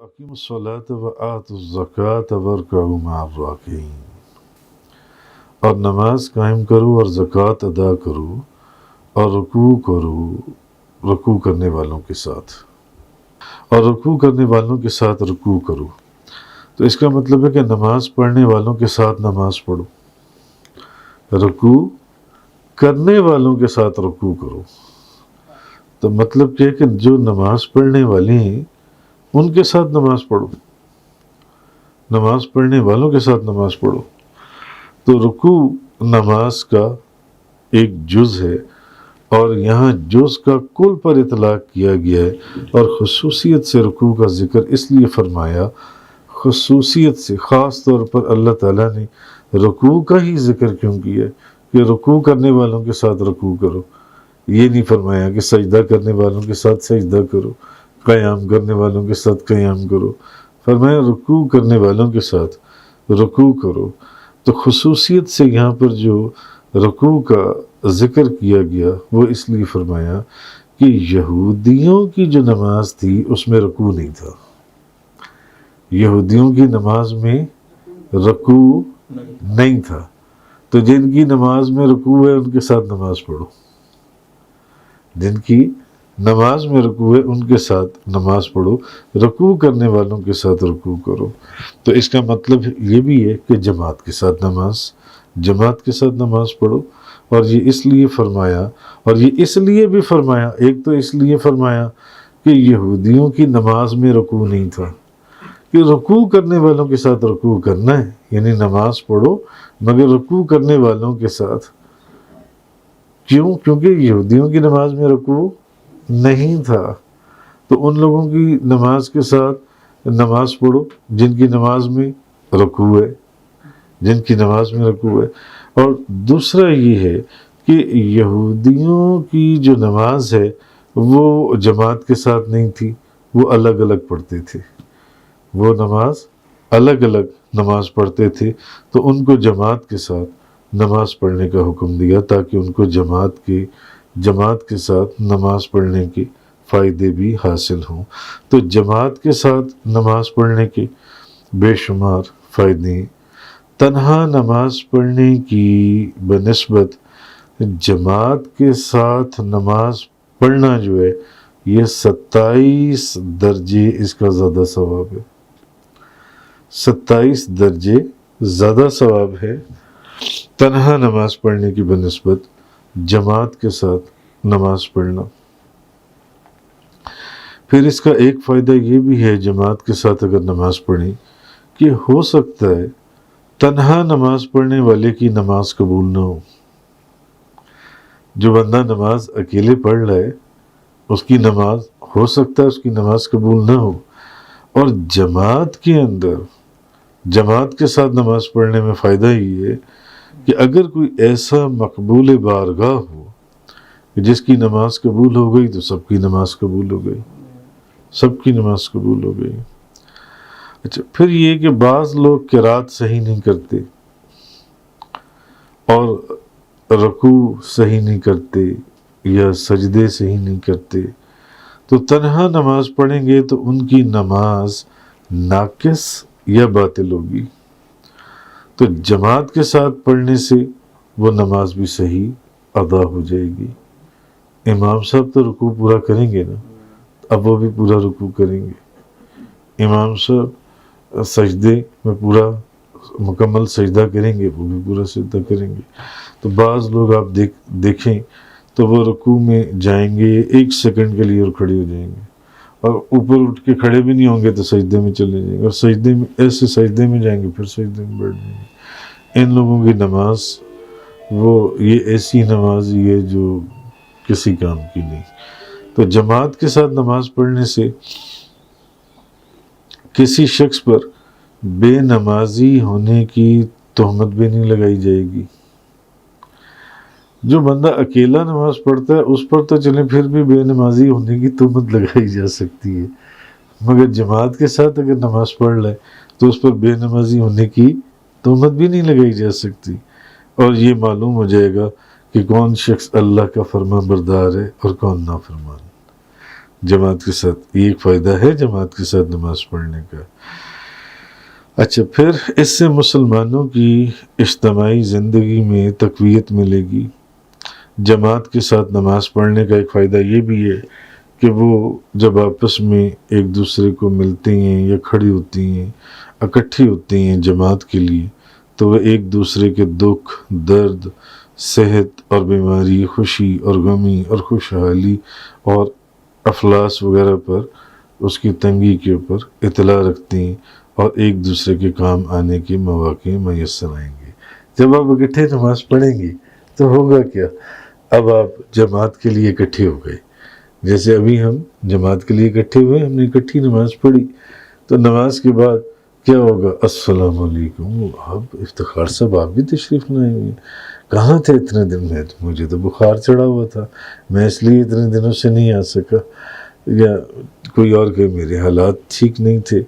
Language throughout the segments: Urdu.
اقیموا الصلاۃ وآتوا الزکاۃ وارکعوا مع الراکعین، اور نماز قائم کرو اور زکوٰۃ ادا کرو اور رکوع کرو رکوع کرنے والوں کے ساتھ، اور رکوع کرنے والوں کے ساتھ رکوع کرو۔ تو اس کا مطلب ہے کہ نماز پڑھنے والوں کے ساتھ نماز پڑھو، رکوع کرنے والوں کے ساتھ رکوع کرو۔ تو مطلب کیا ہے کہ جو نماز پڑھنے والے ہیں ان کے ساتھ نماز پڑھو، نماز پڑھنے والوں کے ساتھ نماز پڑھو۔ تو رکوع نماز کا ایک جز ہے، اور یہاں جز کا کل پر اطلاق کیا گیا ہے، اور خصوصیت سے رکوع کا ذکر اس لیے فرمایا، خصوصیت سے خاص طور پر اللہ تعالیٰ نے رکوع کا ہی ذکر کیوں کیا کہ رکوع کرنے والوں کے ساتھ رکوع کرو۔ یہ نہیں فرمایا کہ سجدہ کرنے والوں کے ساتھ سجدہ کرو، قیام کرنے والوں کے ساتھ قیام کرو، فرمایا رکوع کرنے والوں کے ساتھ رکوع کرو۔ تو خصوصیت سے یہاں پر جو رکوع کا ذکر کیا گیا وہ اس لیے فرمایا کہ یہودیوں کی جو نماز تھی اس میں رکوع نہیں تھا، یہودیوں کی نماز میں رکوع نہیں تھا۔ تو جن کی نماز میں رکوع ہے ان کے ساتھ نماز پڑھو، جن کی نماز میں رکوع ہے ان کے ساتھ نماز پڑھو، رکوع کرنے والوں کے ساتھ رکوع کرو۔ تو اس کا مطلب یہ بھی ہے کہ جماعت کے ساتھ نماز پڑھو۔ اور یہ اس لیے فرمایا، اور یہ اس لیے بھی فرمایا، ایک تو اس لیے فرمایا کہ یہودیوں کی نماز میں رکوع نہیں تھا، کہ رکوع کرنے والوں کے ساتھ رکوع کرنا ہے، یعنی نماز پڑھو مگر رکوع کرنے والوں کے ساتھ۔ کیوں؟ کیونکہ یہودیوں کی نماز میں رکوع نہیں تھا، تو ان لوگوں کی نماز کے ساتھ نماز پڑھو جن کی نماز میں رکوع ہے، جن کی نماز میں رکوع ہے۔ اور دوسرا یہ ہے کہ یہودیوں کی جو نماز ہے وہ جماعت کے ساتھ نہیں تھی، وہ الگ الگ پڑھتے تھے، وہ نماز الگ الگ نماز پڑھتے تھے، تو ان کو جماعت کے ساتھ نماز پڑھنے کا حکم دیا تاکہ ان کو جماعت کے ساتھ نماز پڑھنے کے فائدے بھی حاصل ہوں۔ تو جماعت کے ساتھ نماز پڑھنے کے بے شمار فائدے ہیں۔ تنہا نماز پڑھنے کی بنسبت جماعت کے ساتھ نماز پڑھنا جو ہے یہ 27 درجے اس کا زیادہ ثواب ہے، 27 درجے زیادہ ثواب ہے تنہا نماز پڑھنے کی بنسبت جماعت کے ساتھ نماز پڑھنا۔ پھر اس کا ایک فائدہ یہ بھی ہے جماعت کے ساتھ اگر نماز پڑھیں کہ ہو سکتا ہے تنہا نماز پڑھنے والے کی نماز قبول نہ ہو، جو بندہ نماز اکیلے پڑھ رہا ہے اس کی نماز ہو سکتا ہے اس کی نماز قبول نہ ہو۔ اور جماعت کے اندر جماعت کے ساتھ نماز پڑھنے میں فائدہ یہ ہے کہ اگر کوئی ایسا مقبول بارگاہ ہو کہ جس کی نماز قبول ہو گئی تو سب کی نماز قبول ہو گئی، سب کی نماز قبول ہو گئی۔ اچھا، پھر یہ کہ بعض لوگ قرات صحیح نہیں کرتے اور رکوع صحیح نہیں کرتے یا سجدے صحیح نہیں کرتے، تو تنہا نماز پڑھیں گے تو ان کی نماز ناقص یا باطل ہوگی۔ تو جماعت کے ساتھ پڑھنے سے وہ نماز بھی صحیح ادا ہو جائے گی۔ امام صاحب تو رکوع پورا کریں گے نا، اب وہ بھی پورا رکوع کریں گے، امام صاحب سجدے میں پورا مکمل سجدہ کریں گے، وہ بھی پورا سجدہ کریں گے۔ تو بعض لوگ آپ دیکھیں تو وہ رکوع میں جائیں گے 1 سیکنڈ کے لیے اور کھڑے ہو جائیں گے، اور اوپر اٹھ کے کھڑے بھی نہیں ہوں گے تو سجدے میں چلے جائیں گے، اور سجدے میں جائیں گے پھر سجدے میں بیٹھ جائیں گے۔ ان لوگوں کی نماز یہ ایسی نماز ہی ہے جو کسی کام کی نہیں۔ تو جماعت کے ساتھ نماز پڑھنے سے کسی شخص پر بے نمازی ہونے کی تہمت بھی نہیں لگائی جائے گی۔ جو بندہ اکیلا نماز پڑھتا ہے اس پر تو چلیں پھر بھی بے نمازی ہونے کی تہمت لگائی جا سکتی ہے، مگر جماعت کے ساتھ اگر نماز پڑھ لے تو اس پر بے نمازی ہونے کی تہمت بھی نہیں لگائی جا سکتی، اور یہ معلوم ہو جائے گا کہ کون شخص اللہ کا فرما بردار ہے اور کون نافرمان۔ جماعت کے ساتھ، یہ ایک فائدہ ہے جماعت کے ساتھ نماز پڑھنے کا۔ اچھا، پھر اس سے مسلمانوں کی اجتماعی زندگی میں تقویت ملے گی۔ جماعت کے ساتھ نماز پڑھنے کا ایک فائدہ یہ بھی ہے کہ وہ جب آپس میں ایک دوسرے کو ملتے ہیں یا کھڑی ہوتی ہیں، اکٹھی ہوتی ہیں جماعت کے لیے، تو وہ ایک دوسرے کے دکھ، درد، صحت اور بیماری، خوشی اور غمی اور خوشحالی اور افلاس وغیرہ پر، اس کی تنگی کے اوپر اطلاع رکھتی ہیں اور ایک دوسرے کے کام آنے کے مواقع میسر آئیں گے۔ جب آپ اکٹھے نماز پڑھیں گے تو ہوگا کیا؟ اب آپ جماعت کے لیے اکٹھے ہو گئے، جیسے ابھی ہم جماعت کے لیے اکٹھے ہوئے، ہم نے اکٹھی نماز پڑھی، تو نماز کے بعد کیا ہوگا؟ السلام علیکم، اب افتخار صاحب آپ بھی تشریف لائے ہوئے، کہاں تھے اتنے دن میں؟ مجھے تو بخار چڑھا ہوا تھا، میں اس لیے اتنے دنوں سے نہیں آ سکا، یا کوئی اور کہ میرے حالات ٹھیک نہیں تھے،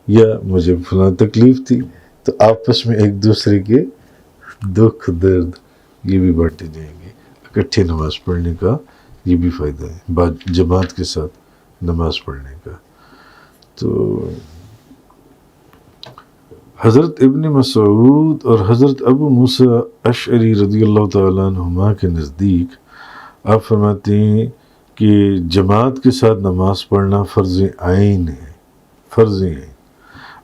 یا مجھے فلاں تکلیف تھی۔ تو آپس میں ایک دوسرے کے دکھ درد یہ بھی بانٹے جائیں گے۔ اکٹھے نماز پڑھنے کا یہ بھی فائدہ ہے، جماعت کے ساتھ نماز پڑھنے کا۔ تو حضرت ابن مسعود اور حضرت ابو موسیٰ اشعری رضی اللہ تعالیٰ عنہما کے نزدیک آپ فرماتے ہیں کہ جماعت کے ساتھ نماز پڑھنا فرض عین ہے، فرض عین،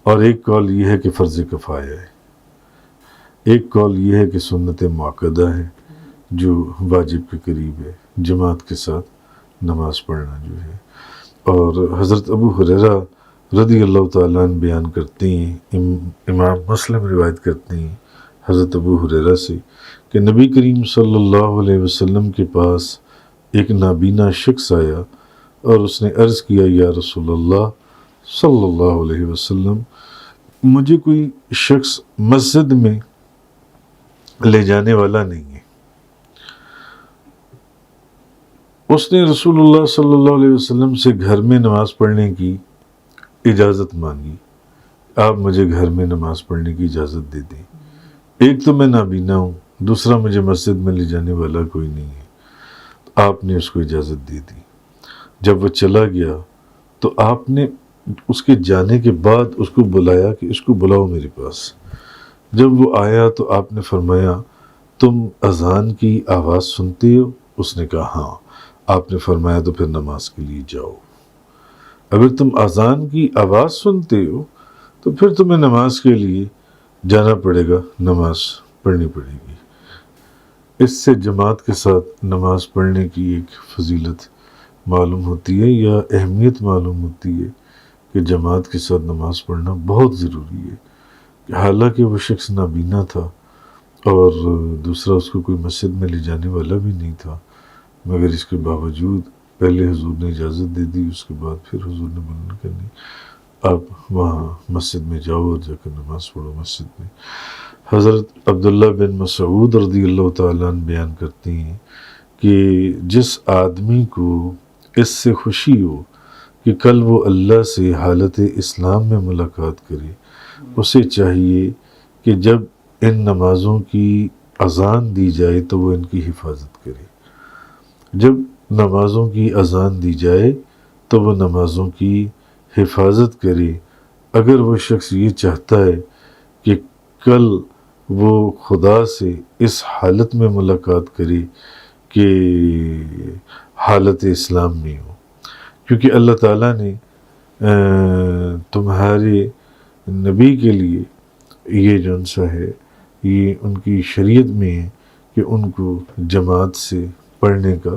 اور ایک قول یہ ہے کہ فرض کفایہ ہے، ایک قول یہ ہے کہ سنت مؤکدہ ہے جو واجب کے قریب ہے، جماعت کے ساتھ نماز پڑھنا جو ہے۔ اور حضرت ابو ہریرہ رضی اللہ تعالیٰ عنہ بیان کرتے ہیں، امام مسلم روایت کرتے ہیں حضرت ابو ہریرہ سے کہ نبی کریم صلی اللہ علیہ وسلم کے پاس ایک نابینا شخص آیا اور اس نے عرض کیا، یا رسول اللہ صلی اللہ علیہ وسلم، مجھے کوئی شخص مسجد میں لے جانے والا نہیں ہے۔ اس نے رسول اللہ صلی اللہ علیہ وسلم سے گھر میں نماز پڑھنے کی اجازت مانگی، آپ مجھے گھر میں نماز پڑھنے کی اجازت دے دیں، ایک تو میں نابینا ہوں، دوسرا مجھے مسجد میں لے جانے والا کوئی نہیں ہے۔ آپ نے اس کو اجازت دے دی۔ جب وہ چلا گیا تو آپ نے اس کے جانے کے بعد اس کو بلایا کہ اس کو بلاؤ میرے پاس۔ جب وہ آیا تو آپ نے فرمایا، تم اذان کی آواز سنتے ہو؟ اس نے کہا ہاں۔ آپ نے فرمایا تو پھر نماز کے لیے جاؤ، اگر تم اذان کی آواز سنتے ہو تو پھر تمہیں نماز کے لیے جانا پڑے گا، نماز پڑھنی پڑے گی۔ اس سے جماعت کے ساتھ نماز پڑھنے کی ایک فضیلت معلوم ہوتی ہے یا اہمیت معلوم ہوتی ہے کہ جماعت کے ساتھ نماز پڑھنا بہت ضروری ہے۔ حالانکہ وہ شخص نابینا تھا اور دوسرا اس کو کوئی مسجد میں لے جانے والا بھی نہیں تھا، مگر اس کے باوجود پہلے حضور نے اجازت دے دی، اس کے بعد پھر حضور نے منع کر دی، آپ وہاں مسجد میں جاؤ اور جا کر نماز پڑھو مسجد میں۔ حضرت عبداللہ بن مسعود رضی اللہ تعالیٰ عنہ بیان کرتے ہیں کہ جس آدمی کو اس سے خوشی ہو کہ کل وہ اللہ سے حالت اسلام میں ملاقات کرے، اسے چاہیے کہ جب ان نمازوں کی اذان دی جائے تو وہ ان کی حفاظت کرے۔ جب نمازوں کی اذان دی جائے تو وہ نمازوں کی حفاظت کرے۔ اگر وہ شخص یہ چاہتا ہے کہ کل وہ خدا سے اس حالت میں ملاقات کرے کہ حالت اسلام میں ہو، کیونکہ اللہ تعالیٰ نے تمہارے نبی کے لیے یہ جون سا ہے، یہ ان کی شریعت میں ہے کہ ان کو جماعت سے پڑھنے کا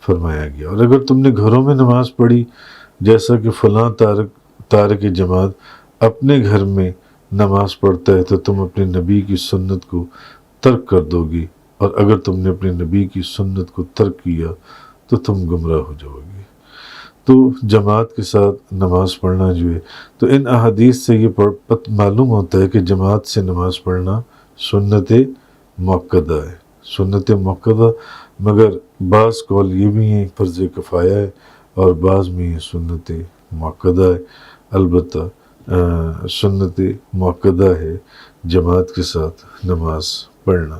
فرمایا گیا۔ اور اگر تم نے گھروں میں نماز پڑھی، جیسا کہ فلاں تارک جماعت اپنے گھر میں نماز پڑھتا ہے، تو تم اپنے نبی کی سنت کو ترک کر دو گی، اور اگر تم نے اپنے نبی کی سنت کو ترک کیا تو تم گمراہ ہو جاؤ گے۔ تو جماعت کے ساتھ نماز پڑھنا جو ہے، تو ان احادیث سے یہ معلوم ہوتا ہے کہ جماعت سے نماز پڑھنا سنت مؤکدہ ہے، سنت مؤکدہ، مگر بعض قول یہ بھی ہیں فرض کفایہ ہے اور بعض میں یہ سنت مؤکدہ ہے۔ البتہ سنت مؤکدہ ہے جماعت کے ساتھ نماز پڑھنا۔